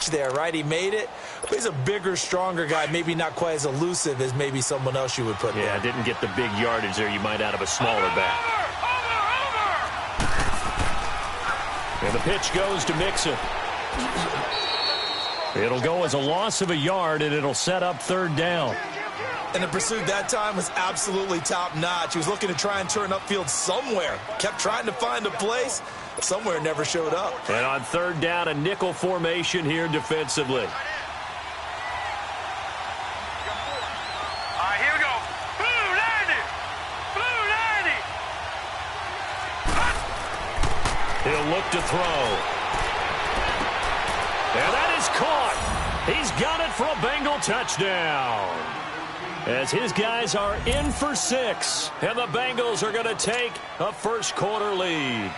catch there, right? He made it. But he's a bigger, stronger guy, maybe not quite as elusive as maybe someone else you would put there. Yeah, didn't get the big yardage there you might out of a smaller back. And the pitch goes to Mixon. It'll go as a loss of a yard, and it'll set up third down. And the pursuit that time was absolutely top-notch. He was looking to try and turn upfield somewhere. Kept trying to find a place. Somewhere never showed up. And on third down, a nickel formation here defensively. All right, here we go. Blue 90! Blue 90! He'll look to throw. And that is caught. He's got it for a Bengal touchdown. As his guys are in for 6. And the Bengals are going to take a first-quarter lead.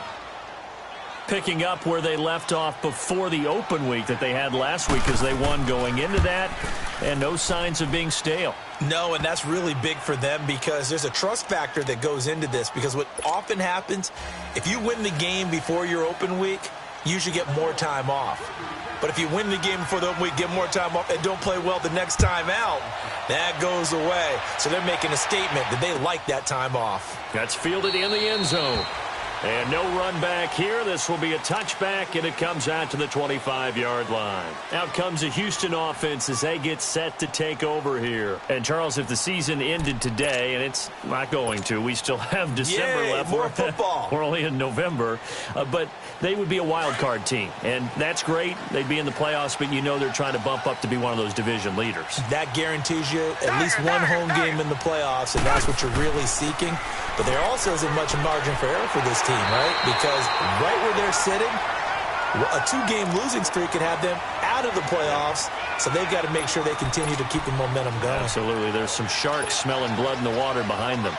Picking up where they left off before the open week that they had last week as they won going into that. And no signs of being stale. No, and that's really big for them because there's a trust factor that goes into this. Because what often happens, if you win the game before your open week, you usually get more time off. But if you win the game before the open week, get more time off, and don't play well the next time out, that goes away. So they're making a statement that they like that time off. That's fielded in the end zone. And no run back here. This will be a touchback, and it comes out to the 25-yard line. Out comes the Houston offense as they get set to take over here. And, Charles, if the season ended today, and it's not going to, we still have December left. More football. We're only in November. But they would be a wild card team, and that's great. They'd be in the playoffs, but you know they're trying to bump up to be one of those division leaders. That guarantees you at least one home game in the playoffs, and that's what you're really seeking. But there also isn't much margin for error for this team, right? Because right where they're sitting, a 2-game losing streak could have them out of the playoffs, so they've got to make sure they continue to keep the momentum going. Absolutely. There's some sharks smelling blood in the water behind them.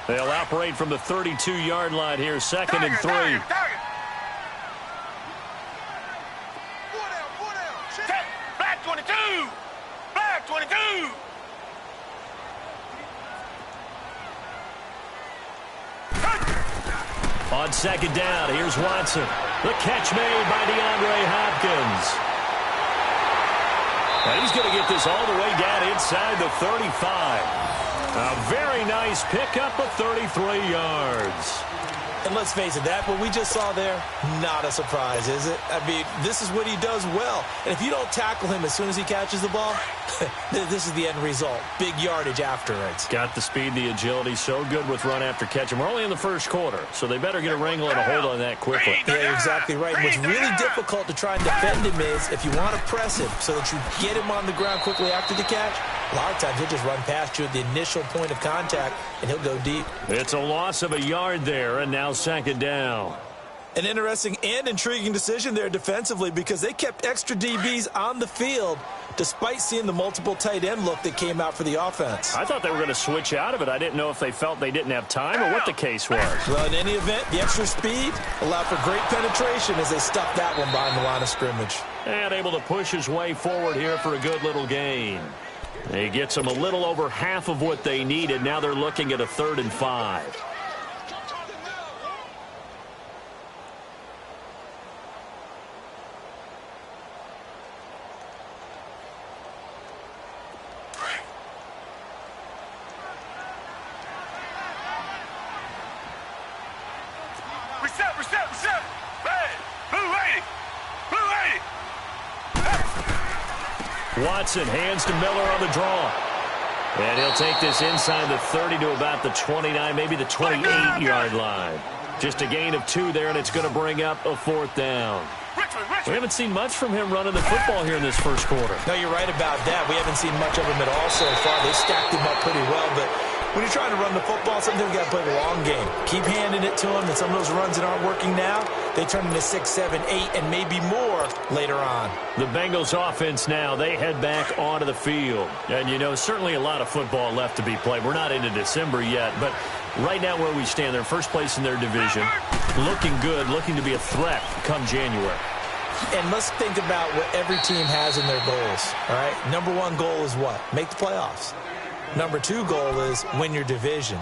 They'll operate from the 32-yard line here, second and 3. Black 22! Black 22! On second down, here's Watson. The catch made by DeAndre Hopkins. Now he's going to get this all the way down inside the 35. A very nice pickup of 33 yards. And let's face it, that what we just saw there, not a surprise, is it? I mean, this is what he does well. And if you don't tackle him as soon as he catches the ball, this is the end result. Big yardage after it. Got the speed, the agility, so good with run after catch. And we're only in the first quarter, so they better get a wrangle and a hold on that quickly. Yeah, you're exactly right. And what's really difficult to try and defend him is if you want to press him so that you get him on the ground quickly after the catch, a lot of times he'll just run past you at the initial point of contact, and he'll go deep. It's a loss of a yard there, and now second down. An interesting and intriguing decision there defensively because they kept extra DBs on the field despite seeing the multiple tight end look that came out for the offense. I thought they were going to switch out of it. I didn't know if they felt they didn't have time or what the case was. Well, in any event, the extra speed allowed for great penetration as they stuffed that one behind the line of scrimmage. And able to push his way forward here for a good little gain. He gets them a little over half of what they needed. Now they're looking at a 3rd and 5. Reset. Red. Blue 80. Blue 80. Watson hands to Miller on the draw. And he'll take this inside the 30 to about the 29, maybe the 28-yard line. Just a gain of 2 there, and it's going to bring up a 4th down. We haven't seen much from him running the football here in this first quarter. No, you're right about that. We haven't seen much of him at all so far. They stacked him up pretty well, but when you're trying to run the football, sometimes you got to play the long game. Keep handing it to him, and some of those runs that aren't working now, they turn into 6, 7, 8, and maybe more later on. The Bengals offense now, they head back onto the field. And, you know, certainly a lot of football left to be played. We're not into December yet, but right now where we stand, they're first place in their division. Looking good, looking to be a threat come January. And let's think about what every team has in their goals, all right? Number 1 goal is what? Make the playoffs. Number 2 goal is win your division.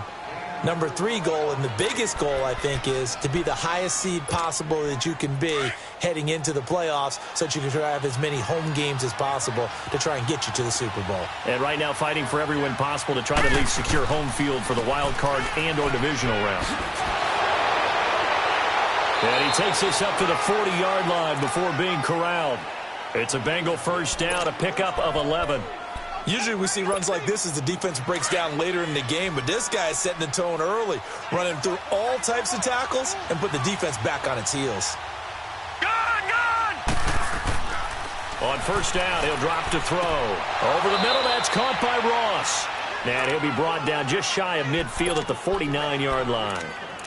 Number 3 goal, and the biggest goal, I think, is to be the highest seed possible that you can be heading into the playoffs so that you can try to have as many home games as possible to try and get you to the Super Bowl. And right now fighting for every win possible to try to at least secure home field for the wild card and or divisional round. And he takes this up to the 40-yard line before being corralled. It's a Bengal first down, a pickup of 11. Usually we see runs like this as the defense breaks down later in the game, but this guy is setting the tone early, running through all types of tackles and put the defense back on its heels. Gone! On first down, he'll drop to throw. Over the middle, that's caught by Ross. And he'll be brought down just shy of midfield at the 49-yard line.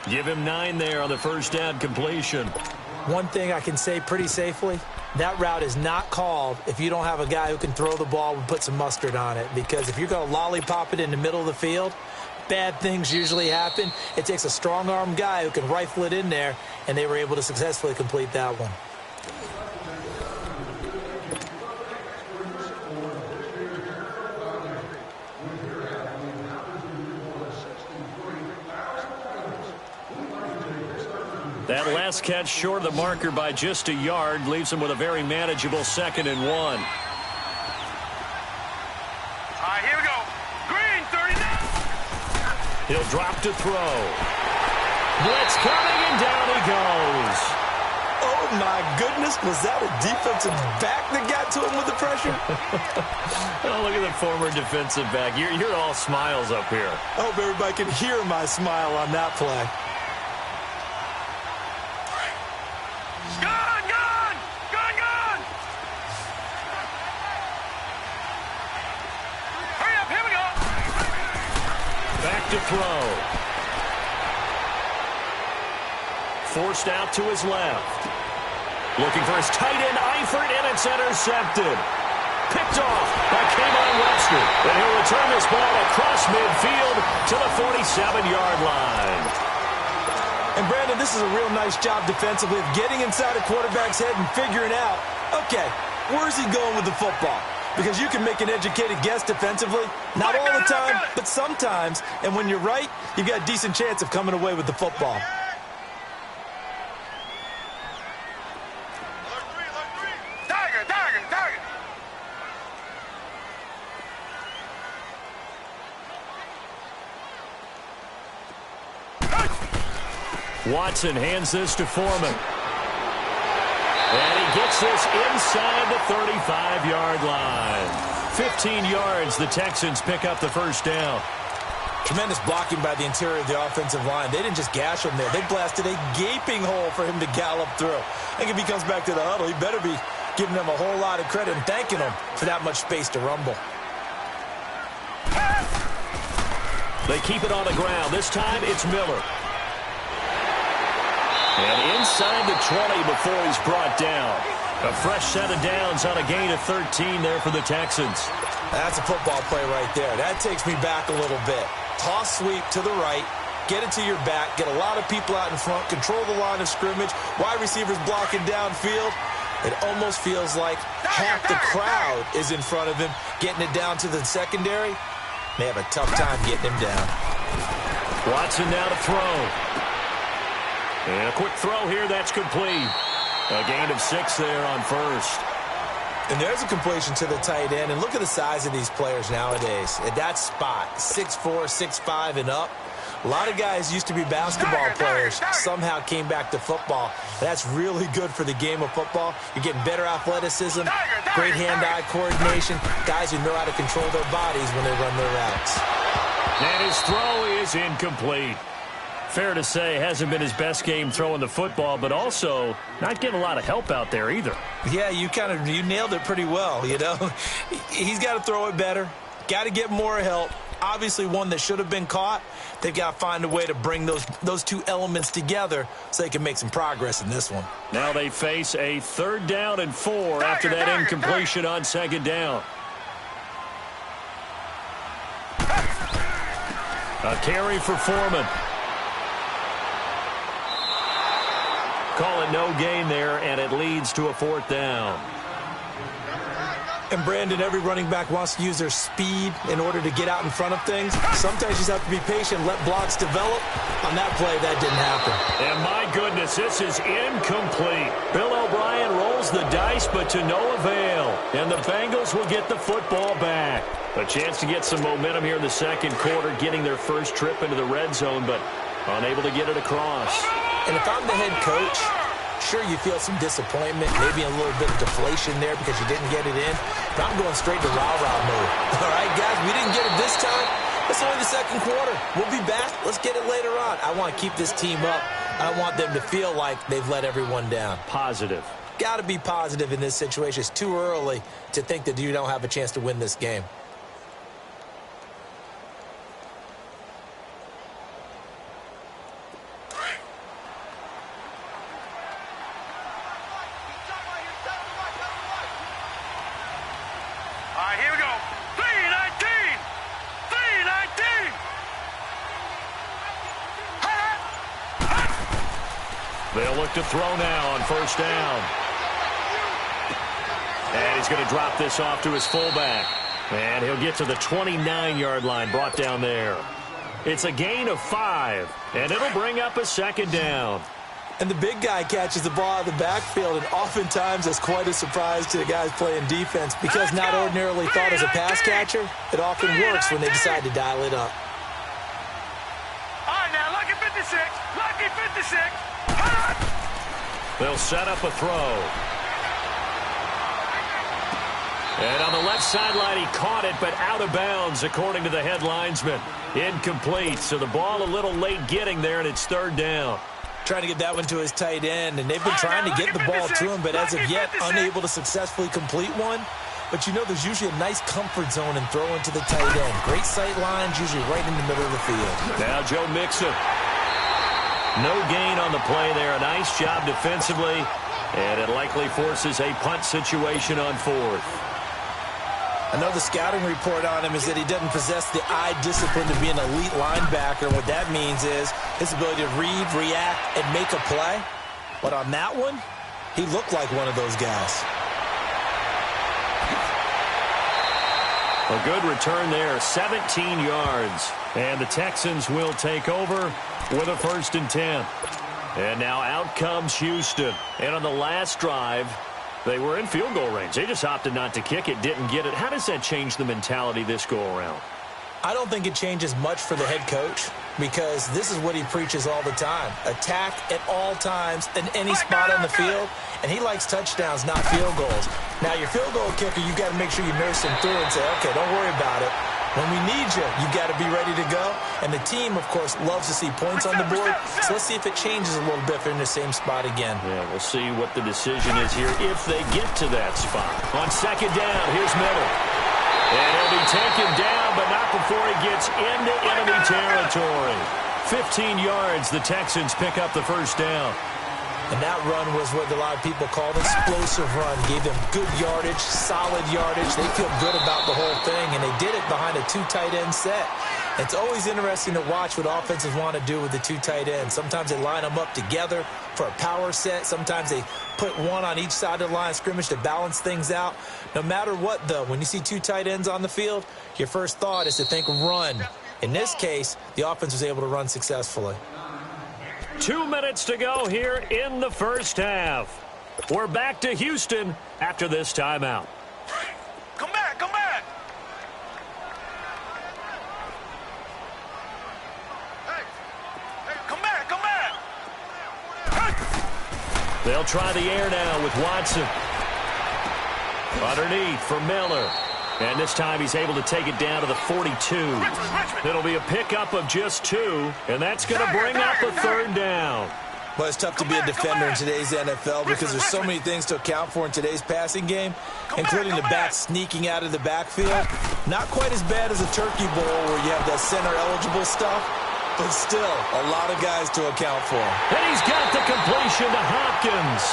Give him 9 there on the first down completion. One thing I can say pretty safely, that route is not called if you don't have a guy who can throw the ball and put some mustard on it. Because if you're going to lollipop it in the middle of the field, bad things usually happen. It takes a strong-arm guy who can rifle it in there, and they were able to successfully complete that one. That last catch short of the marker by just a yard leaves him with a very manageable 2nd and 1. All right, here we go. Green, 39. He'll drop to throw. Blitz coming, and down he goes. Oh, my goodness. Was that a defensive back that got to him with the pressure? Oh, look at the former defensive back. You're all smiles up here. I hope everybody can hear my smile on that play. Gone! Hurry up, here we go. Back to throw. Forced out to his left. Looking for his tight end, Eifert, and it's intercepted. Picked off by K'Von Webster. And he'll return this ball across midfield to the 47-yard line. And, Brandon, this is a real nice job defensively of getting inside a quarterback's head and figuring out, okay, where's he going with the football? Because you can make an educated guess defensively. Not all the time, but sometimes. And when you're right, you've got a decent chance of coming away with the football. Target. Watson hands this to Foreman. And he gets this inside the 35-yard line. 15 yards, the Texans pick up the first down. Tremendous blocking by the interior of the offensive line. They didn't just gash him there. They blasted a gaping hole for him to gallop through. I think if he comes back to the huddle, he better be giving them a whole lot of credit and thanking them for that much space to rumble. They keep it on the ground. This time it's Miller. And inside the 20 before he's brought down. A fresh set of downs on a gain of 13 there for the Texans. That's a football play right there. That takes me back a little bit. Toss sweep to the right. Get it to your back. Get a lot of people out in front. Control the line of scrimmage. Wide receivers blocking downfield. It almost feels like half the crowd is in front of him. Getting it down to the secondary. They have a tough time getting him down. Watson now to throw. And a quick throw here, that's complete. A gain of 6 there on first. And there's a completion to the tight end. And look at the size of these players nowadays. At that spot, 6'4", 6'5", and up. A lot of guys used to be basketball players, somehow came back to football. That's really good for the game of football. You're getting better athleticism, great hand-eye coordination, guys who know how to control their bodies when they run their routes. And his throw is incomplete. Fair to say, hasn't been his best game throwing the football, but also not getting a lot of help out there either. Yeah, you nailed it pretty well, you know. He's got to throw it better, got to get more help. Obviously one that should have been caught. They've got to find a way to bring those two elements together so they can make some progress in this one. Now they face a 3rd down and 4 after that incompletion on 2nd down. A carry for Foreman. Call it no gain there, and it leads to a 4th down. And Brandon, every running back wants to use their speed in order to get out in front of things. Sometimes you just have to be patient, let blocks develop. On that play, that didn't happen. And my goodness, this is incomplete. Bill O'Brien rolls the dice, but to no avail. And the Bengals will get the football back. A chance to get some momentum here in the second quarter, getting their first trip into the red zone, but unable to get it across. And if I'm the head coach, sure, you feel some disappointment, maybe a little bit of deflation there because you didn't get it in. But I'm going straight to rah-rah mode. All right, guys, we didn't get it this time. It's only the second quarter. We'll be back. Let's get it later on. I want to keep this team up. I don't want them to feel like they've let everyone down. Positive. Got to be positive in this situation. It's too early to think that you don't have a chance to win this game. Here we go. 319! 319! They'll look to throw now on first down. And he's going to drop this off to his fullback. And he'll get to the 29-yard line, brought down there. It's a gain of 5, and it'll bring up a second down. And the big guy catches the ball out of the backfield, and oftentimes that's quite a surprise to the guys playing defense because not ordinarily thought as a pass catcher, it often works when they decide to dial it up. All right, now, lucky 56. Lucky 56. They'll set up a throw. And on the left sideline, he caught it, but out of bounds, according to the head linesman. Incomplete, so the ball a little late getting there, and it's third down. Trying to get that one to his tight end, and they've been trying to get the ball to him, but as of yet, unable to successfully complete one. But you know there's usually a nice comfort zone in throwing to the tight end. Great sight lines, usually right in the middle of the field. Now Joe Mixon. No gain on the play there. A nice job defensively, and it likely forces a punt situation on fourth. I know the scouting report on him is that he doesn't possess the eye discipline to be an elite linebacker. What that means is his ability to read, react, and make a play. But on that one, he looked like one of those guys. A good return there, 17 yards. And the Texans will take over with a 1st and 10. And now out comes Houston. And on the last drive, they were in field goal range. They just opted not to kick it, didn't get it. How does that change the mentality this go-around? I don't think it changes much for the head coach because this is what he preaches all the time. Attack at all times in any spot on the field, and he likes touchdowns, not field goals. Now, your field goal kicker, you've got to make sure you nurse him through and say, okay, don't worry about it. When we need you, you've got to be ready to go. And the team, of course, loves to see points on the board. So let's see if it changes a little bit if they're in the same spot again. Yeah, we'll see what the decision is here if they get to that spot. On second down, here's Miller. And he'll be taken down, but not before he gets into enemy territory. 15 yards, the Texans pick up the first down. And that run was what a lot of people call an explosive run. Gave them good yardage, solid yardage. They feel good about the whole thing, and they did it behind a 2 tight end set. It's always interesting to watch what offenses want to do with the 2 tight ends. Sometimes they line them up together for a power set. Sometimes they put one on each side of the line of scrimmage to balance things out. No matter what, though, when you see 2 tight ends on the field, your first thought is to think run. In this case, the offense was able to run successfully. 2 minutes to go here in the first half. We're back to Houston after this timeout. Come back, come back. Hey, come back, come back. They'll try the air now with Watson. Underneath for Miller. And this time he's able to take it down to the 42. It'll be a pickup of just 2, and that's going to bring up a third down. Well, it's tough to be a defender in today's NFL because there's so many things to account for in today's passing game, including the back sneaking out of the backfield. Not quite as bad as a turkey bowl where you have that center-eligible stuff, but still a lot of guys to account for. And he's got the completion to Hopkins.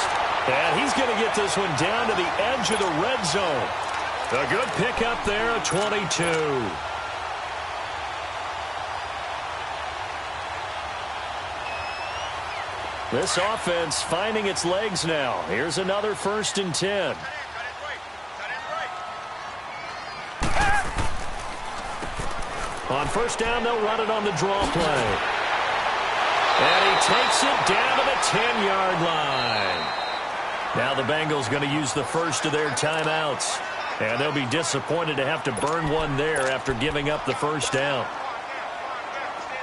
And he's going to get this one down to the edge of the red zone. A good pickup there at 22. This offense finding its legs now. Here's another 1st and 10. On first down, they'll run it on the draw play. And he takes it down to the 10-yard line. Now the Bengals going to use the first of their timeouts. And they'll be disappointed to have to burn one there after giving up the first down.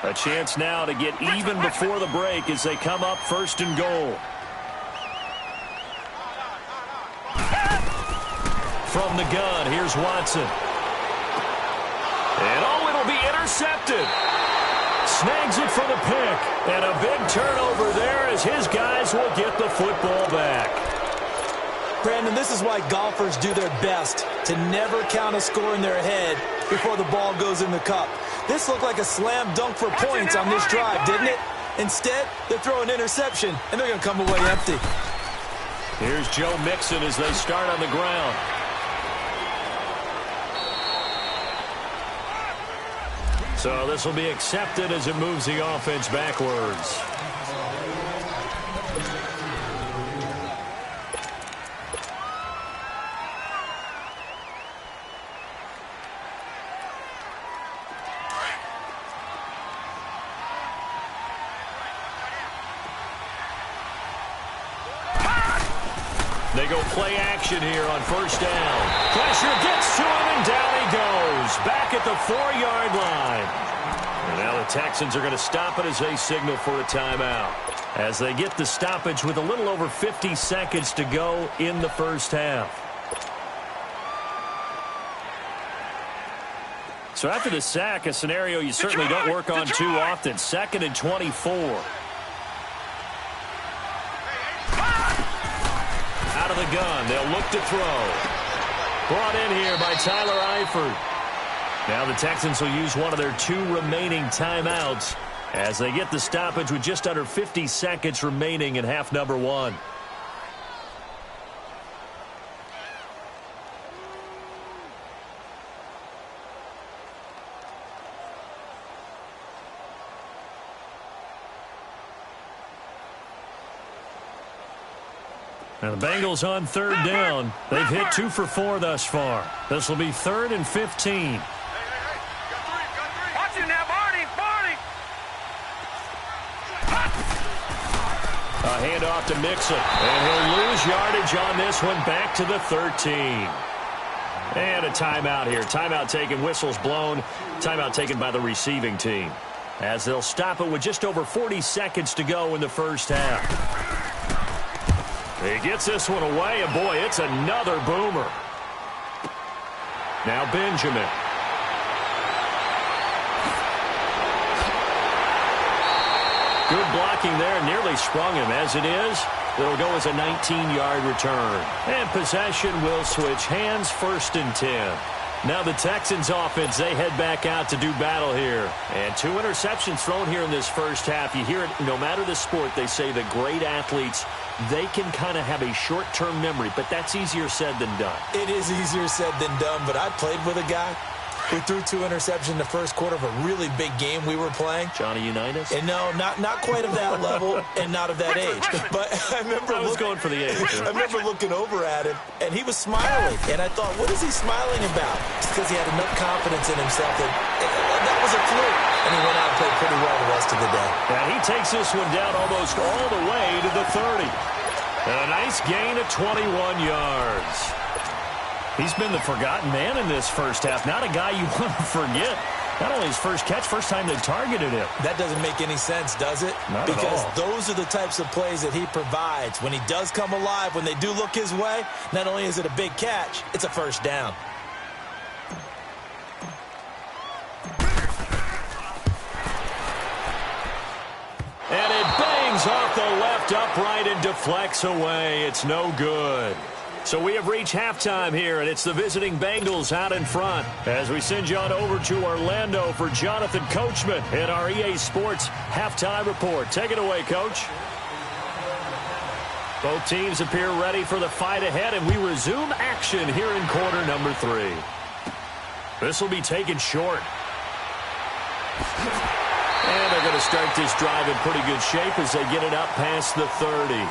A chance now to get even before the break as they come up first and goal. From the gun, here's Watson. And it'll be intercepted. Snags it for the pick. And a big turnover there as his guys will get the football back. Brandon, this is why golfers do their best to never count a score in their head before the ball goes in the cup. This looked like a slam dunk for points on this drive, didn't it? Instead, they throw an interception, and they're going to come away empty. Here's Joe Mixon as they start on the ground. So this will be accepted as it moves the offense backwards. They go play action here on first down. Pressure gets to him, and down he goes. Back at the 4-yard line. And now the Texans are going to stop it as they signal for a timeout. As they get the stoppage with a little over 50 seconds to go in the first half. So after the sack, a scenario you certainly don't work on too often. 2nd and 24. Out of the gun, they'll look to throw. Brought in here by Tyler Eifert. Now the Texans will use one of their 2 remaining timeouts as they get the stoppage with just under 50 seconds remaining in half number 1. Now the Bengals on 3rd down. They've hit 2 for 4 thus far. This will be 3rd and 15. Watch it now, Barney! A handoff to Mixon. And he'll lose yardage on this one back to the 13. And a timeout here. Timeout taken, whistles blown. Timeout taken by the receiving team. As they'll stop it with just over 40 seconds to go in the first half. He gets this one away, and boy, it's another boomer. Now Benjamin. Good blocking there, nearly sprung him. As it is, it'll go as a 19-yard return. And possession will switch hands, 1st and 10. Now the Texans offense, they head back out to do battle here. And 2 interceptions thrown here in this first half. You hear it, no matter the sport, they say the great athletes, they can kind of have a short-term memory, but that's easier said than done. It is easier said than done, but I played with a guy who threw 2 interceptions in the first quarter of a really big game we were playing. Johnny Unitas? And no, not quite of that level and not of that age. But I was going for the age. I remember looking over at him, and he was smiling. And I thought, what is he smiling about? It's because he had enough confidence in himself that was a fluke. And he went out and played pretty well the rest of the day. And he takes this one down almost all the way to the 30. And a nice gain of 21 yards. He's been the forgotten man in this first half. Not a guy you want to forget. Not only his first catch, first time they targeted him. That doesn't make any sense, does it? Not because at all. Those are the types of plays that he provides. When he does come alive, when they do look his way, not only is it a big catch, it's a first down. And it bangs off the left upright and deflects away. It's no good. So we have reached halftime here, and it's the visiting Bengals out in front. As we send you on over to Orlando for Jonathan Coachman in our EA Sports Halftime Report. Take it away, Coach. Both teams appear ready for the fight ahead, and we resume action here in quarter number 3. This will be taken short. And they're going to start this drive in pretty good shape as they get it up past the 30.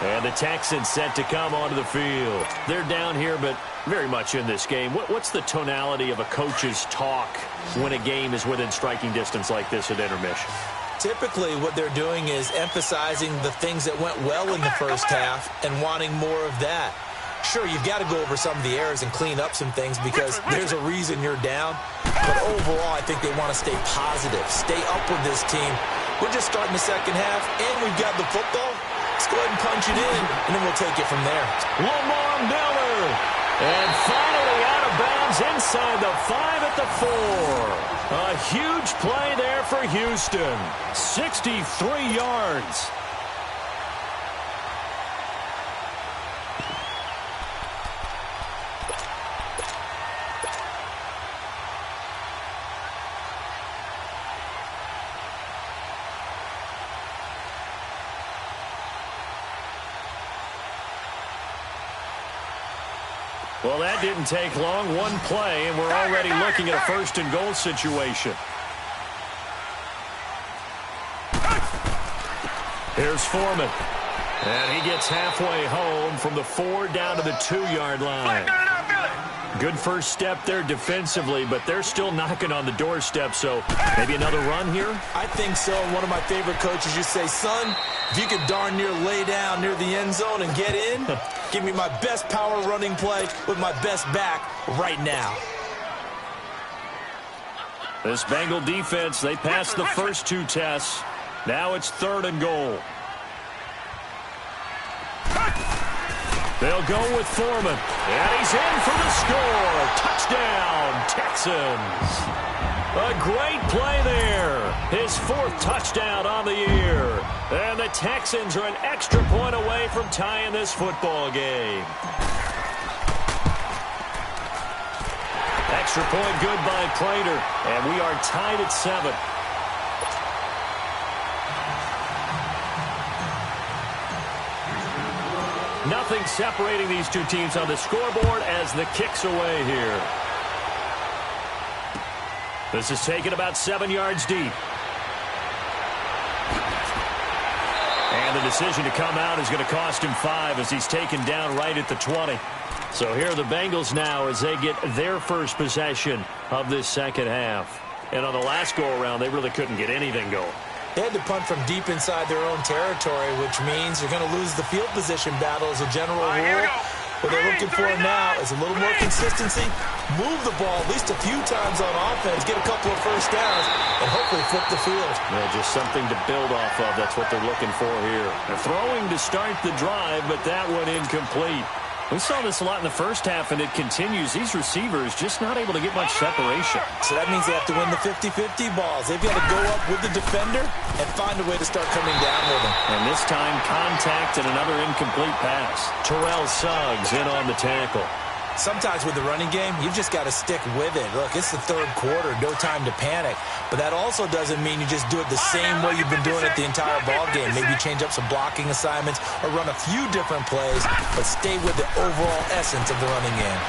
And the Texans set to come onto the field. They're down here, but very much in this game. What's the tonality of a coach's talk when a game is within striking distance like this at intermission? Typically, what they're doing is emphasizing the things that went well in the first half and wanting more of that. Sure, you've got to go over some of the errors and clean up some things because there's a reason you're down. But overall, I think they want to stay positive, stay up with this team. We're just starting the second half, and we've got the football. Let's go ahead and punch it in, and then we'll take it from there. Lamar Miller. And finally out of bounds inside the 5 at the 4. A huge play there for Houston. 63 yards. Well, that didn't take long. One play, and we're already looking at a first-and-goal situation. Here's Foreman. And he gets halfway home from the 4 down to the 2-yard line. Good first step there defensively, but they're still knocking on the doorstep, so maybe another run here? I think so. One of my favorite coaches used to say, son, if you could darn near lay down near the end zone and get in, give me my best power running play with my best back right now. This Bengal defense, they passed the first 2 tests. Now it's 3rd and goal. They'll go with Foreman. And he's in for the score. Touchdown, Texans. A great play there. His 4th touchdown on the year. And the Texans are an extra point away from tying this football game. Extra point good by Prater. And we are tied at 7. Nothing separating these two teams on the scoreboard as the kick's away here. This is taken about 7 yards deep. And the decision to come out is going to cost him 5 as he's taken down right at the 20. So here are the Bengals now as they get their first possession of this second half. And on the last go-around, they really couldn't get anything going. They had to punt from deep inside their own territory, which means you're going to lose the field position battle as a general rule. What they're looking for now is a little more consistency, move the ball at least a few times on offense, get a couple of first downs, and hopefully flip the field. Yeah, just something to build off of. That's what they're looking for here. They're throwing to start the drive, but that one incomplete. We saw this a lot in the first half, and it continues. These receivers just not able to get much separation. So that means they have to win the 50-50 balls. They've got to go up with the defender and find a way to start coming down with them. And this time, contact and another incomplete pass. Terrell Suggs in on the tackle. Sometimes with the running game, you've just got to stick with it. Look, it's the 3rd quarter, no time to panic. But that also doesn't mean you just do it the same way you've been doing it the entire ball game. Maybe change up some blocking assignments or run a few different plays, but stay with the overall essence of the running game.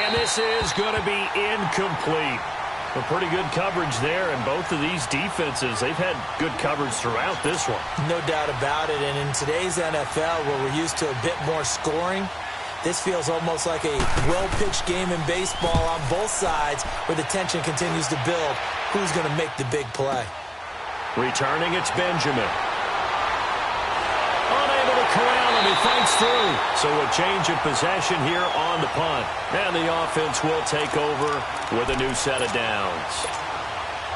And this is going to be incomplete. A pretty good coverage there, and both of these defenses, they've had good coverage throughout this one. No doubt about it, and in today's NFL, where we're used to a bit more scoring, this feels almost like a well-pitched game in baseball on both sides where the tension continues to build. Who's going to make the big play? Returning, it's Benjamin. Unable to corral him, he fights through. So a change of possession here on the punt. And the offense will take over with a new set of downs.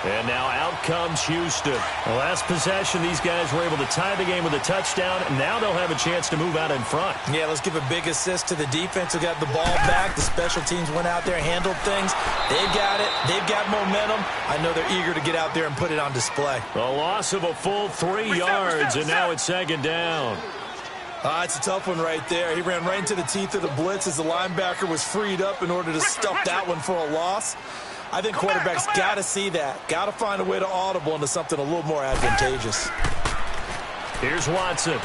And now out comes Houston. The last possession, these guys were able to tie the game with a touchdown. And now they'll have a chance to move out in front. Yeah, let's give a big assist to the defense who got the ball back. The special teams went out there, handled things. They've got it. They've got momentum. I know they're eager to get out there and put it on display. A loss of a full 3 yards, and now it's 2nd down. It's a tough one right there. He ran right into the teeth of the blitz as the linebacker was freed up in order to stuff that one for a loss. I think quarterbacks got to see that. Got to find a way to audible into something a little more advantageous. Here's Watson.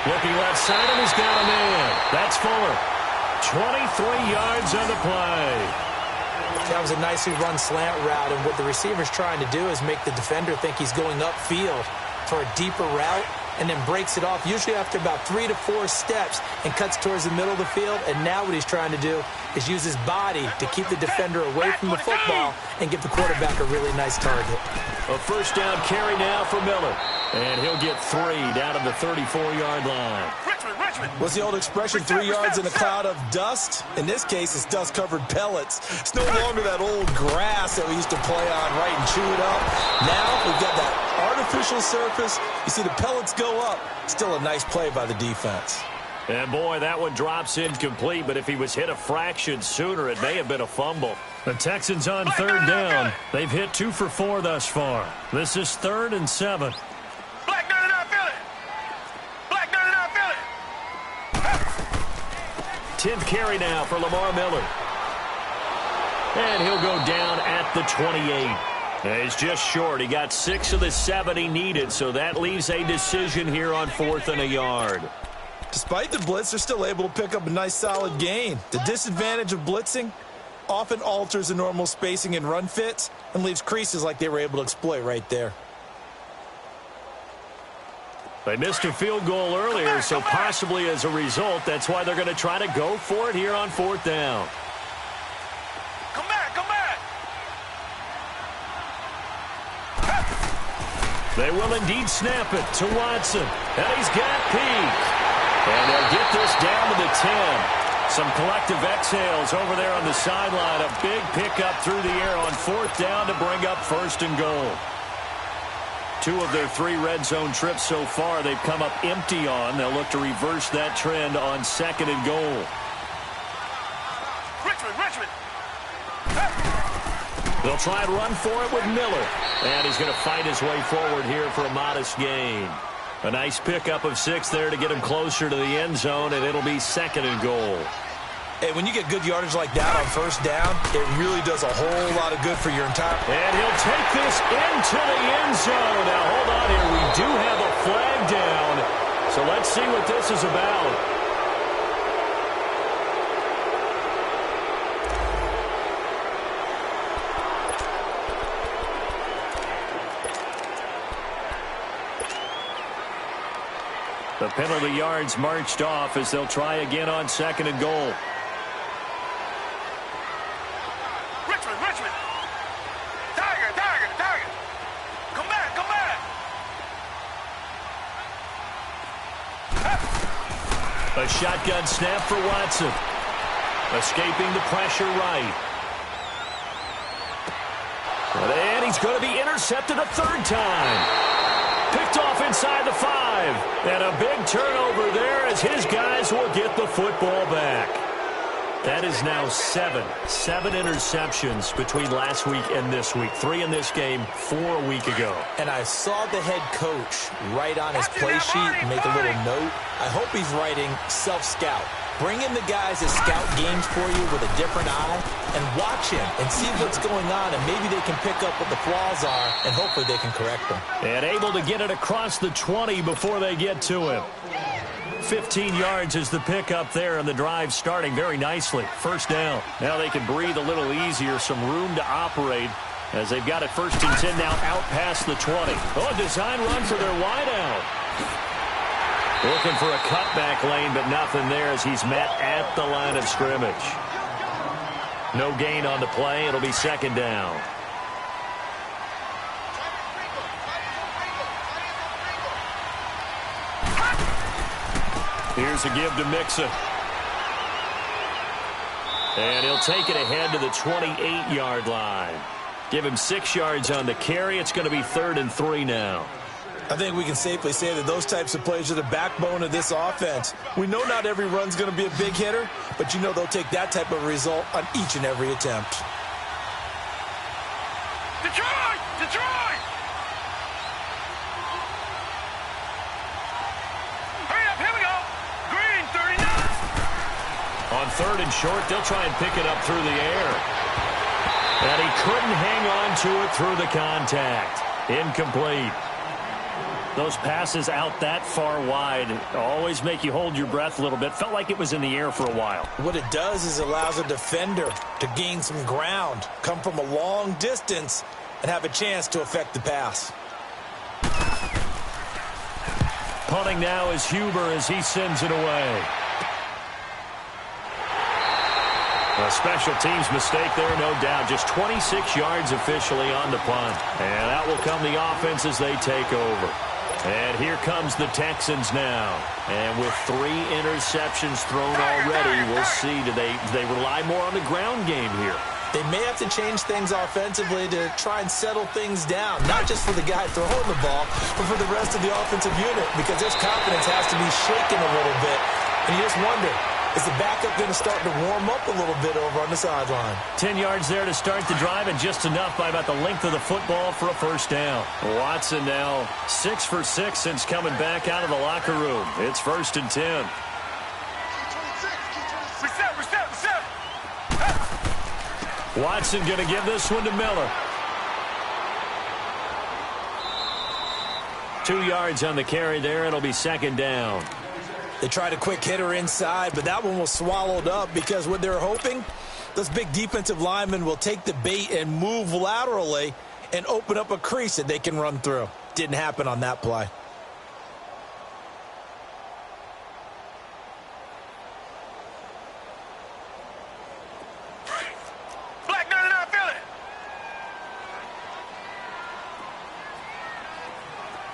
Looking left side, and he's got a man. That's Fuller. 23 yards on the play. That was a nicely run slant route, and what the receiver's trying to do is make the defender think he's going upfield for a deeper route, and then breaks it off, usually after about 3 to 4 steps, and cuts towards the middle of the field. And now what he's trying to do is use his body to keep the defender away from the football and give the quarterback a really nice target. A first down carry now for Miller. And he'll get 3 down to the 34-yard line. What's the old expression, 3 yards in a cloud of dust? In this case, it's dust-covered pellets. It's no longer that old grass that we used to play on, right, and chew it up. Now we've got that artificial surface. You see the pellets go up. Still a nice play by the defense. And, boy, that one drops incomplete, but if he was hit a fraction sooner, it may have been a fumble. The Texans on third down. They've hit 2 for 4 thus far. This is 3rd and 7. 10th carry now for Lamar Miller. And he'll go down at the 28. He's just short. He got 6 of the 7 he needed, so that leaves a decision here on 4th and a yard. Despite the blitz, they're still able to pick up a nice solid gain. The disadvantage of blitzing often alters the normal spacing and run fits and leaves creases like they were able to exploit right there. They missed a field goal earlier, so possibly as a result, that's why they're going to try to go for it here on 4th down. Come back, come back. They will indeed snap it to Watson. And he's got Peak. And they'll get this down to the 10. Some collective exhales over there on the sideline. A big pickup through the air on 4th down to bring up 1st and goal. 2 of their 3 red zone trips so far they've come up empty on. They'll look to reverse that trend on 2nd and goal. Richmond. They'll try and run for it with Miller. And he's going to fight his way forward here for a modest gain. A nice pickup of 6 there to get him closer to the end zone, and it'll be 2nd and goal. Hey, when you get good yardage like that on 1st down, it really does a whole lot of good for your entire... And he'll take this into the end zone. Now, hold on here. We do have a flag down. So let's see what this is about. The penalty yards marched off as they'll try again on 2nd and goal. Richmond. Tiger. Come back. A shotgun snap for Watson. Escaping the pressure right. And he's going to be intercepted a 3rd time. Picked off inside the 5. And a big turnover there as his guys will get the football back. That is now 7 interceptions between last week and this week. 3 in this game, 4 a week ago. And I saw the head coach write on his play sheet and make a little note. I hope he's writing self-scout. Bring in the guys that scout games for you with a different eye and watch him and see what's going on, and maybe they can pick up what the flaws are, and hopefully they can correct them. And able to get it across the 20 before they get to him. 15 yards is the pickup there, and the drive starting very nicely. 1st down. Now they can breathe a little easier, some room to operate as they've got it 1st and 10 now out past the 20. Oh, a design run for their wideout. Looking for a cutback lane, but nothing there as he's met at the line of scrimmage. No gain on the play. It'll be 2nd down. Here's a give to Mixon. And he'll take it ahead to the 28-yard line. Give him 6 yards on the carry. It's going to be 3rd and 3 now. I think we can safely say that those types of plays are the backbone of this offense. We know not every run's going to be a big hitter, but you know they'll take that type of result on each and every attempt. Detroit! Hurry up, here we go. Green, 39. On 3rd and short, they'll try and pick it up through the air. And he couldn't hang on to it through the contact. Incomplete. Those passes out that far wide always make you hold your breath a little bit. Felt like it was in the air for a while. What it does is allows a defender to gain some ground, come from a long distance, and have a chance to affect the pass. Punting now is Huber as he sends it away. A special teams mistake there, no doubt. Just 26 yards officially on the punt. And out will come the offense as they take over. And here comes the Texans now. And with 3 interceptions thrown already, we'll see. Do they rely more on the ground game here? They may have to change things offensively to try and settle things down, not just for the guy throwing the ball, but for the rest of the offensive unit, because his confidence has to be shaken a little bit. And you just wonder, is the backup going to start to warm up a little bit over on the sideline? 10 yards there to start the drive, and just enough by about the length of the football for a first down. Watson now 6 for 6 since coming back out of the locker room. It's 1st and 10. Reset. Watson going to give this one to Miller. 2 yards on the carry there. It'll be 2nd down. They tried a quick hitter inside, but that one was swallowed up because what they're hoping, those big defensive linemen will take the bait and move laterally and open up a crease that they can run through. Didn't happen on that play. Black 99 Philly.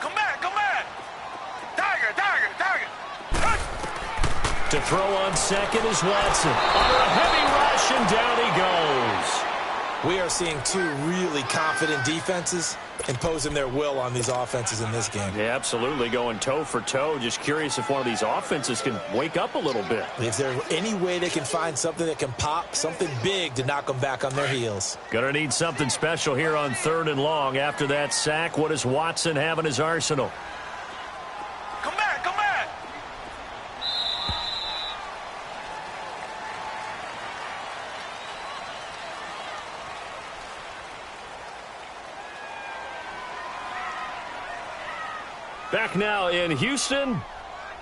Come back. Tiger. To throw on second is Watson. Under a heavy rush, and down he goes. We are seeing 2 really confident defenses imposing their will on these offenses in this game. Yeah, absolutely, going toe for toe. Just curious if one of these offenses can wake up a little bit. If there's any way they can find something that can pop, something big to knock them back on their heels. Gonna need something special here on 3rd and long. After that sack, what does Watson have in his arsenal? Come back. Back now in Houston.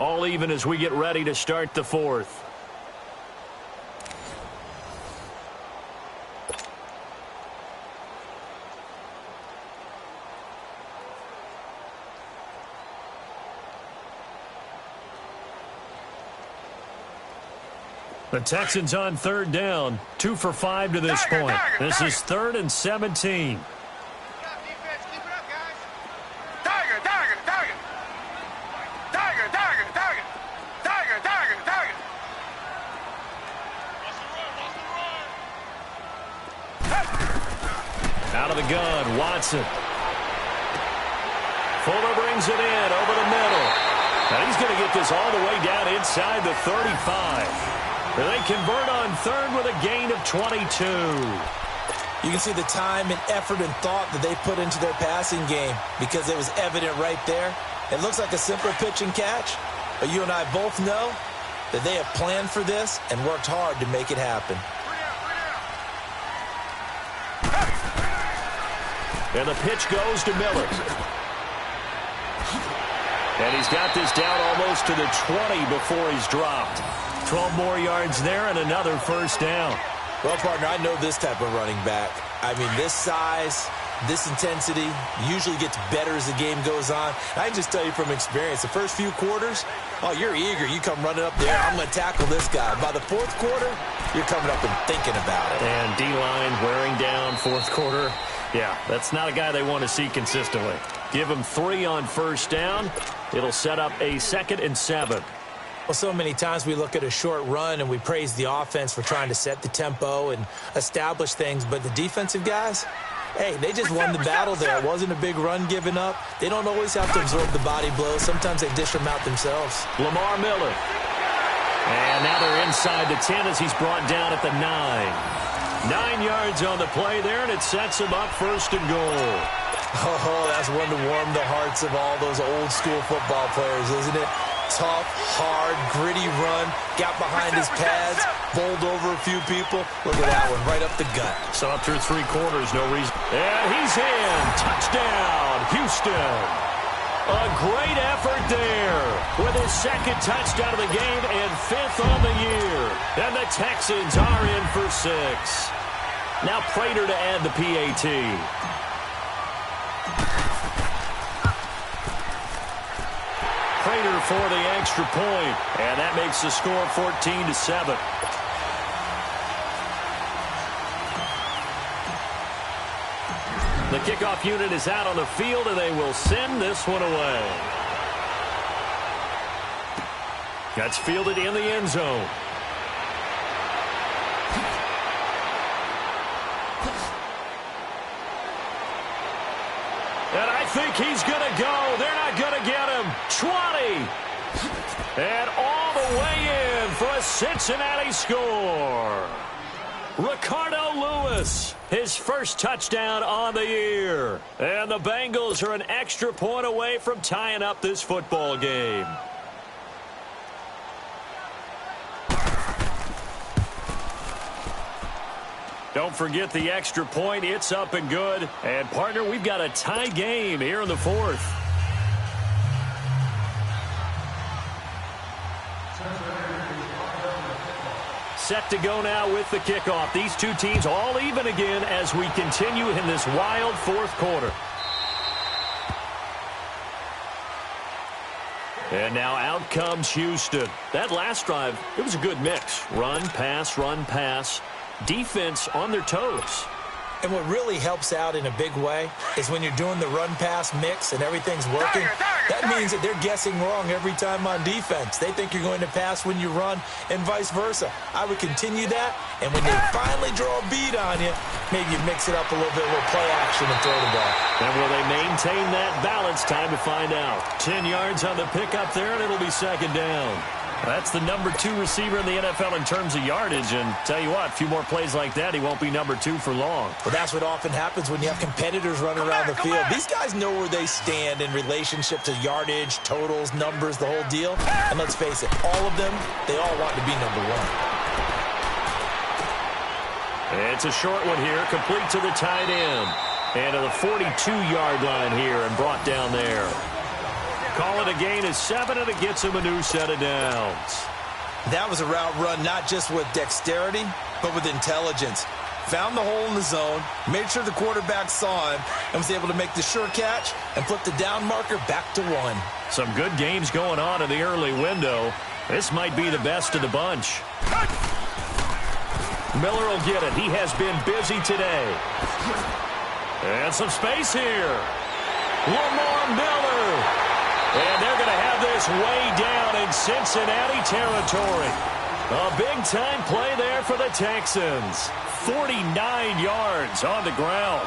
All even as we get ready to start the 4th. The Texans on 3rd down. 2 for 5 to this point. This is 3rd and 17. Out of the gun, Watson. Fuller brings it in over the middle. And he's going to get this all the way down inside the 35. And they convert on 3rd with a gain of 22. You can see the time and effort and thought that they put into their passing game because it was evident right there. It looks like a simple pitch and catch, but you and I both know that they have planned for this and worked hard to make it happen. And the pitch goes to Miller. And he's got this down almost to the 20 before he's dropped. 12 more yards there and another first down. Well, partner, I know this type of running back. I mean, this size, this intensity usually gets better as the game goes on. I can just tell you from experience, the first few quarters, oh, you're eager. You come running up there, I'm going to tackle this guy. By the 4th quarter, you're coming up and thinking about it. And D-line wearing down 4th quarter. Yeah, that's not a guy they want to see consistently. Give him 3 on first down. It'll set up a 2nd and 7. Well, so many times we look at a short run and we praise the offense for trying to set the tempo and establish things, but the defensive guys, hey, they just won the battle there. It wasn't a big run given up. They don't always have to absorb the body blows. Sometimes they dish them out themselves. Lamar Miller. And now they're inside the 10 as he's brought down at the 9. 9 yards on the play there, and it sets him up 1st and goal. Oh, that's one to warm the hearts of all those old-school football players, isn't it? Tough, hard, gritty run, got behind his pads, bowled over a few people. Look at that one, right up the gut. So up through 3 quarters, no reason. And he's in. Touchdown, Houston. A great effort there with his second touchdown of the game and 5th on the year. And the Texans are in for 6. Now Prater to add the PAT. Prater for the extra point, and that makes the score 14-7. The kickoff unit is out on the field, and they will send this one away. That's fielded in the end zone. And I think he's going to go. They're not going to get him. 20. And all the way in for a Cincinnati score. Ricardo Lewis, his first touchdown on the year. And the Bengals are an extra point away from tying up this football game. Don't forget the extra point. It's up and good. And, partner, we've got a tie game here in the 4th. Set to go now with the kickoff. These two teams all even again as we continue in this wild 4th quarter. And now out comes Houston. That last drive, it was a good mix. Run, pass. Defense on their toes. And what really helps out in a big way is when you're doing the run-pass mix and everything's working, that means that they're guessing wrong every time on defense. They think you're going to pass when you run and vice versa. I would continue that, and when they finally draw a beat on you, maybe you mix it up a little bit, a little play action and throw the ball. And will they maintain that balance? Time to find out. 10 yards on the pickup there, and it'll be 2nd down. That's the number 2 receiver in the NFL in terms of yardage. And tell you what, a few more plays like that, he won't be number 2 for long. Well, that's what often happens when you have competitors running around the field. These guys know where they stand in relationship to yardage, totals, numbers, the whole deal. And let's face it, all of them, they all want to be number 1. It's a short one here, complete to the tight end. And to the 42-yard line here and brought down there. Call it a gain of 7, and it gets him a new set of downs. That was a route run not just with dexterity, but with intelligence. Found the hole in the zone, made sure the quarterback saw him, and was able to make the sure catch and flip the down marker back to 1. Some good games going on in the early window. This might be the best of the bunch. Miller will get it. He has been busy today. And some space here. Lamar Miller. And they're going to have this way down in Cincinnati territory. A big-time play there for the Texans. 49 yards on the ground.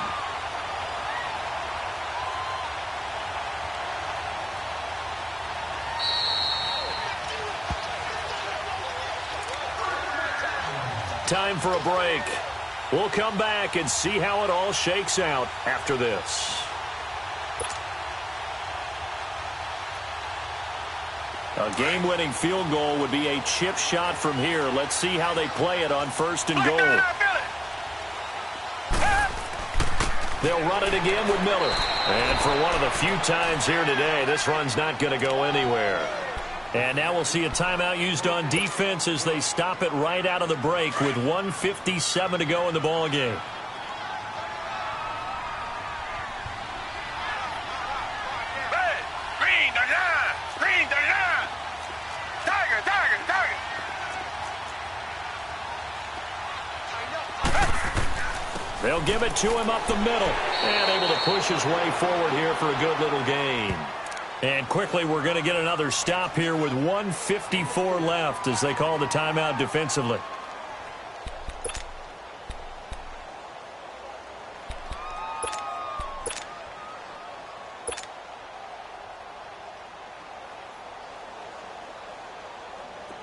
Time for a break. We'll come back and see how it all shakes out after this. A game-winning field goal would be a chip shot from here. Let's see how they play it on 1st and goal. They'll run it again with Miller. And for one of the few times here today, this run's not going to go anywhere. And now we'll see a timeout used on defense as they stop it right out of the break with 1:57 to go in the ballgame. They'll give it to him up the middle. And able to push his way forward here for a good little gain. And quickly, we're going to get another stop here with 1:54 left as they call the timeout defensively.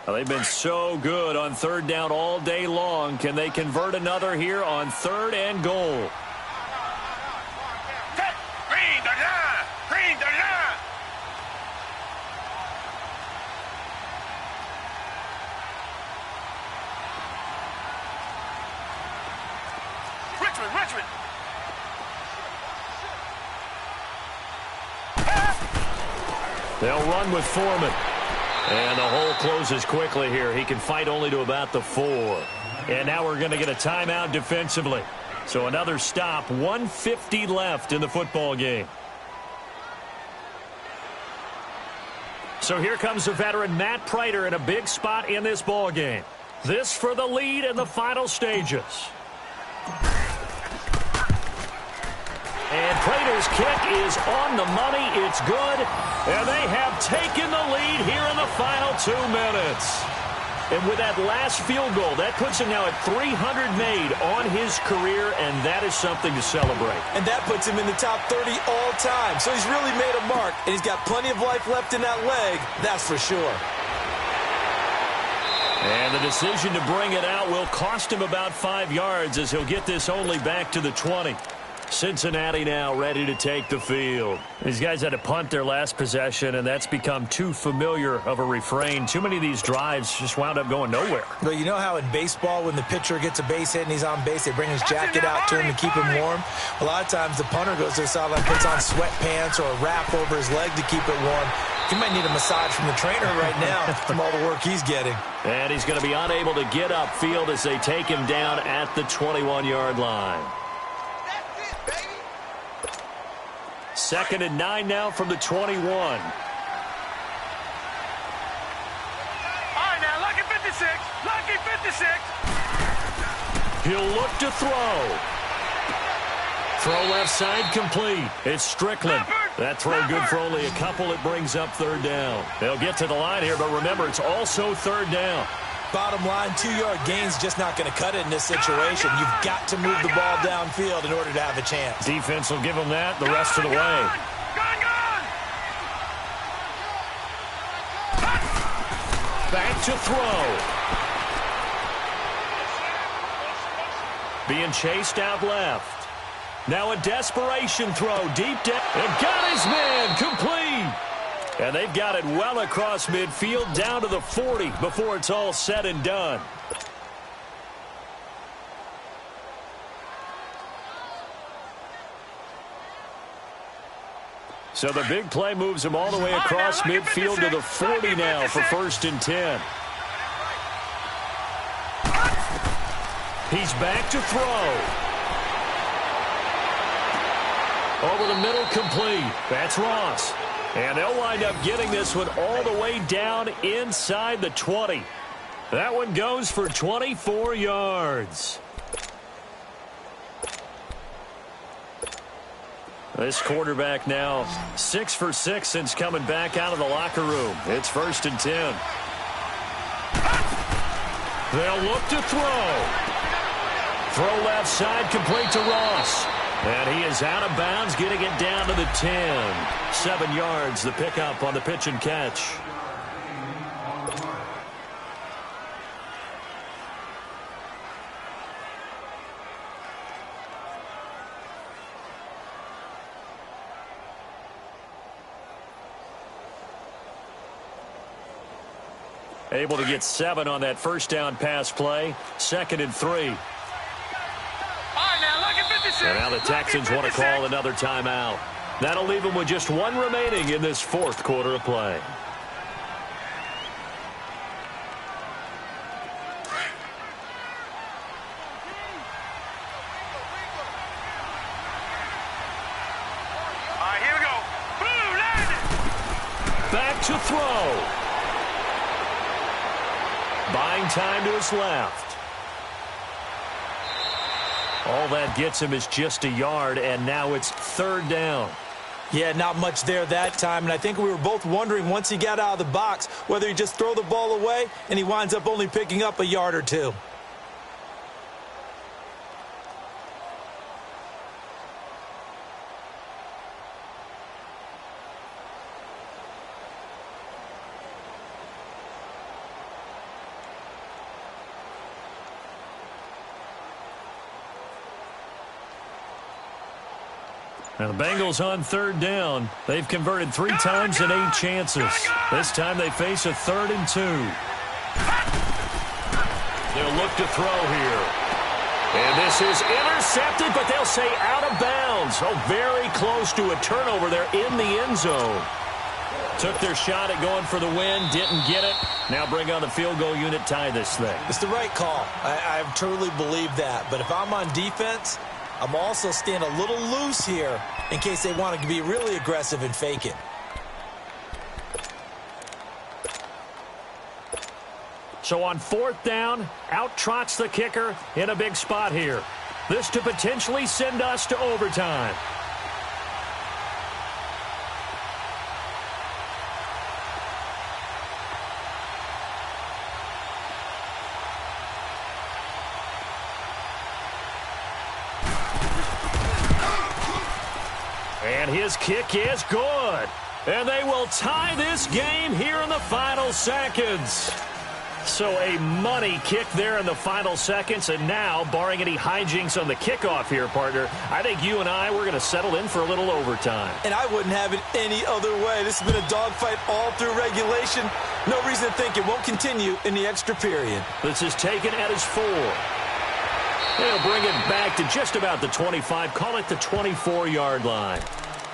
Well, they've been so good on 3rd down all day long. Can they convert another here on 3rd and goal? They'll run with Foreman. And the hole closes quickly here. He can fight only to about the 4. And now we're going to get a timeout defensively. So another stop, 1:50 left in the football game. So here comes the veteran Matt Prater in a big spot in this ball game. This for the lead in the final stages. And Prater's kick is on the money. It's good. And they have taken the lead here in the final 2 minutes. And with that last field goal, that puts him now at 300 made on his career, and that is something to celebrate. And that puts him in the top 30 all time. So he's really made a mark, and he's got plenty of life left in that leg, that's for sure. And the decision to bring it out will cost him about 5 yards as he'll get this only back to the 20. Cincinnati now ready to take the field. These guys had to punt their last possession, and that's become too familiar of a refrain. Too many of these drives just wound up going nowhere. Well, you know how in baseball when the pitcher gets a base hit and he's on base, they bring his jacket out to him to keep him warm? A lot of times the punter goes to the sideline, puts on sweatpants or a wrap over his leg to keep it warm. He might need a massage from the trainer right now from all the work he's getting. And he's going to be unable to get upfield as they take him down at the 21-yard line. 2nd and 9 now from the 21. All right, now, lucky 56. Lucky 56. He'll look to throw. Throw left side complete. It's Strickland. That throw good for only a couple. It brings up 3rd down. They'll get to the line here, but remember, it's also 3rd down. Bottom line, 2-yard gain's just not going to cut it in this situation. You've got to move the ball downfield in order to have a chance. Defense will give them that the rest of the way. Back to throw. Being chased out left. Now a desperation throw deep down. And got his man complete. And they've got it well across midfield down to the 40 before it's all said and done. So the big play moves him all the way across midfield to the 40 now for 1st and 10. He's back to throw. Over the middle, complete. That's Ross. And they'll wind up getting this one all the way down inside the 20. That one goes for 24 yards. This quarterback now 6 for 6 since coming back out of the locker room. It's 1st and 10. They'll look to throw. Throw left side, complete to Ross. And he is out of bounds, getting it down to the 10. 7 yards, the pickup on the pitch and catch. Able to get 7 on that 1st down pass play. 2nd and 3. And now the Texans want to call another timeout. That'll leave them with just 1 remaining in this 4th quarter of play. All right, here we go. Boom, landed. Back to throw. Buying time to his left. All that gets him is just a yard, and now it's 3rd down. Yeah, not much there that time, and I think we were both wondering once he got out of the box whether he'd just throw the ball away, and he winds up only picking up a yard or 2. Now the Bengals on 3rd down. They've converted 3 times in 8 chances. This time they face a 3rd and 2. They'll look to throw here. And this is intercepted, but they'll say out of bounds. Oh, very close to a turnover there in the end zone. Took their shot at going for the win, didn't get it. Now bring on the field goal unit, tie this thing. It's the right call. I truly believe that. But if I'm on defense, I'm also staying a little loose here in case they want to be really aggressive and fake it. So on 4th down, out trots the kicker in a big spot here. This to potentially send us to overtime. And his kick is good. And they will tie this game here in the final seconds. So a money kick there in the final seconds. And now, barring any hijinks on the kickoff here, partner, I think you and I, we're going to settle in for a little overtime. And I wouldn't have it any other way. This has been a dogfight all through regulation. No reason to think it won't continue in the extra period. This is taken at his 4. They'll bring it back to just about the 25. Call it the 24-yard line.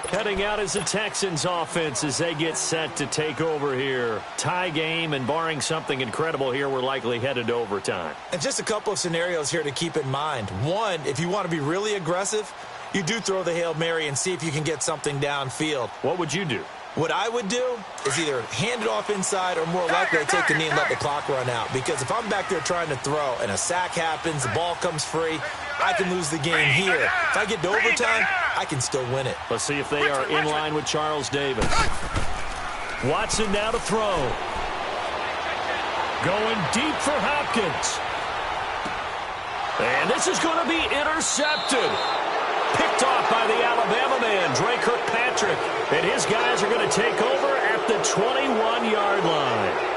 Heading out as the Texans offense as they get set to take over here. Tie game, and barring something incredible here, we're likely headed to overtime. And just a couple of scenarios here to keep in mind. One, if you want to be really aggressive, you do throw the Hail Mary and see if you can get something downfield. What would you do? What I would do is either hand it off inside or more likely I take the knee and let the clock run out. Because if I'm back there trying to throw and a sack happens, the ball comes free, I can lose the game here. If I get to overtime, I can still win it. Let's see if they are in line with Charles Davis. Watson now to throw. Going deep for Hopkins. And this is going to be intercepted. Picked off by the Alabama man, Dre Kirkpatrick. And his guys are going to take over at the 21-yard line.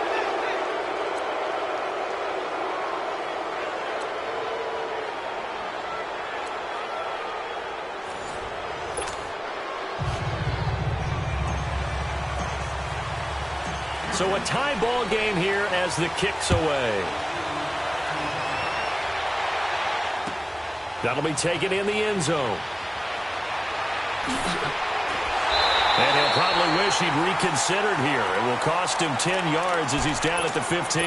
So a tie ball game here as the kick's away. That'll be taken in the end zone. And he'll probably wish he'd reconsidered here. It will cost him 10 yards as he's down at the 15.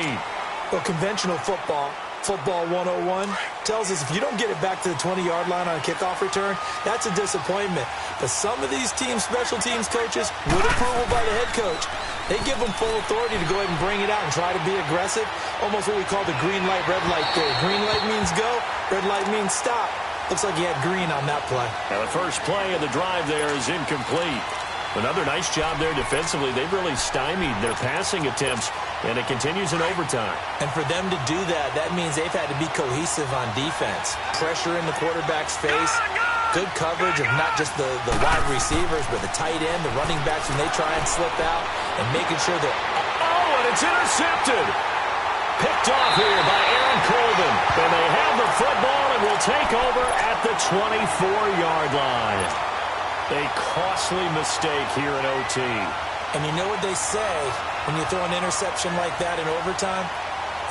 Well, conventional football 101, tells us if you don't get it back to the 20-yard line on a kickoff return, that's a disappointment. But some of these team special teams coaches, with approval by the head coach, they give them full authority to go ahead and bring it out and try to be aggressive. Almost what we call the green light, red light theory. Green light means go, red light means stop. Looks like he had green on that play. Now the first play of the drive there is incomplete. Another nice job there defensively. They've really stymied their passing attempts, and it continues in overtime. And for them to do that, that means they've had to be cohesive on defense. Pressure in the quarterback's face. Good coverage of not just the wide receivers, but the tight end, the running backs when they try and slip out, and making sure that... Oh, and it's intercepted! Picked off here by Aaron Colvin. And they have the football and will take over at the 24-yard line. A costly mistake here in OT. And you know what they say when you throw an interception like that in overtime?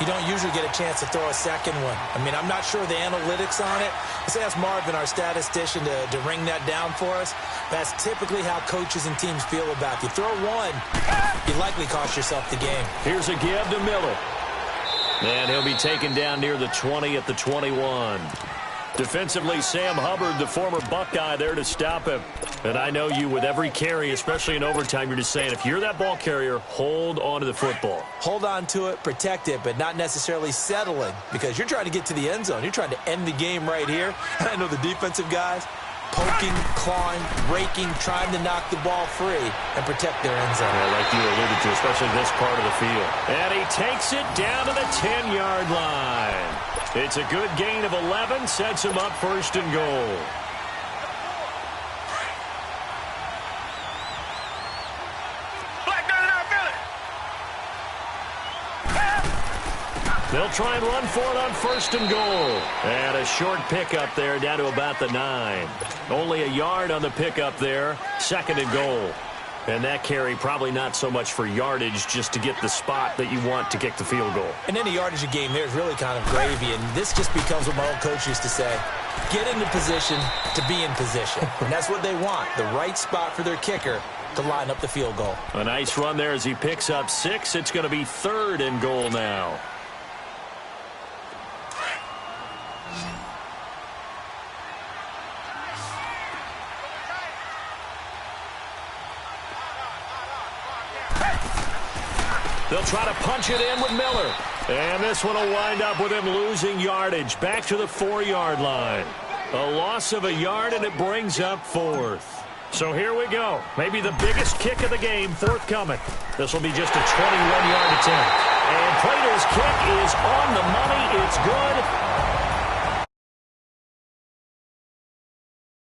You don't usually get a chance to throw a second one. I mean, I'm not sure the analytics on it. Let's ask Marvin, our statistician, to ring that down for us. That's typically how coaches and teams feel about it. You throw one, you likely cost yourself the game. Here's a give to Miller. And he'll be taken down near the 20 at the 21. Defensively, Sam Hubbard, the former Buckeye, there to stop him. And I know you, with every carry, especially in overtime, you're just saying, if you're that ball carrier, hold on to the football. Hold on to it, protect it, but not necessarily settling, because you're trying to get to the end zone. You're trying to end the game right here. I know the defensive guys poking, clawing, raking, trying to knock the ball free and protect their end zone. Yeah, like you alluded to, especially this part of the field. And he takes it down to the 10-yard line. It's a good gain of 11, sets him up first and goal. They'll try and run for it on first and goal. And a short pickup there down to about the 9. Only a yard on the pickup there. Second and goal. And that carry probably not so much for yardage, just to get the spot that you want to kick the field goal. And any yardage of game there is really kind of gravy. And this just becomes what my old coach used to say. Get into position to be in position. And that's what they want. The right spot for their kicker to line up the field goal. A nice run there as he picks up 6. It's going to be 3rd and goal now. They'll try to punch it in with Miller. And this one will wind up with him losing yardage. Back to the 4-yard line. A loss of a yard, and it brings up 4th. So here we go. Maybe the biggest kick of the game forthcoming. This will be just a 21-yard attempt. And Prater's kick is on the money. It's good.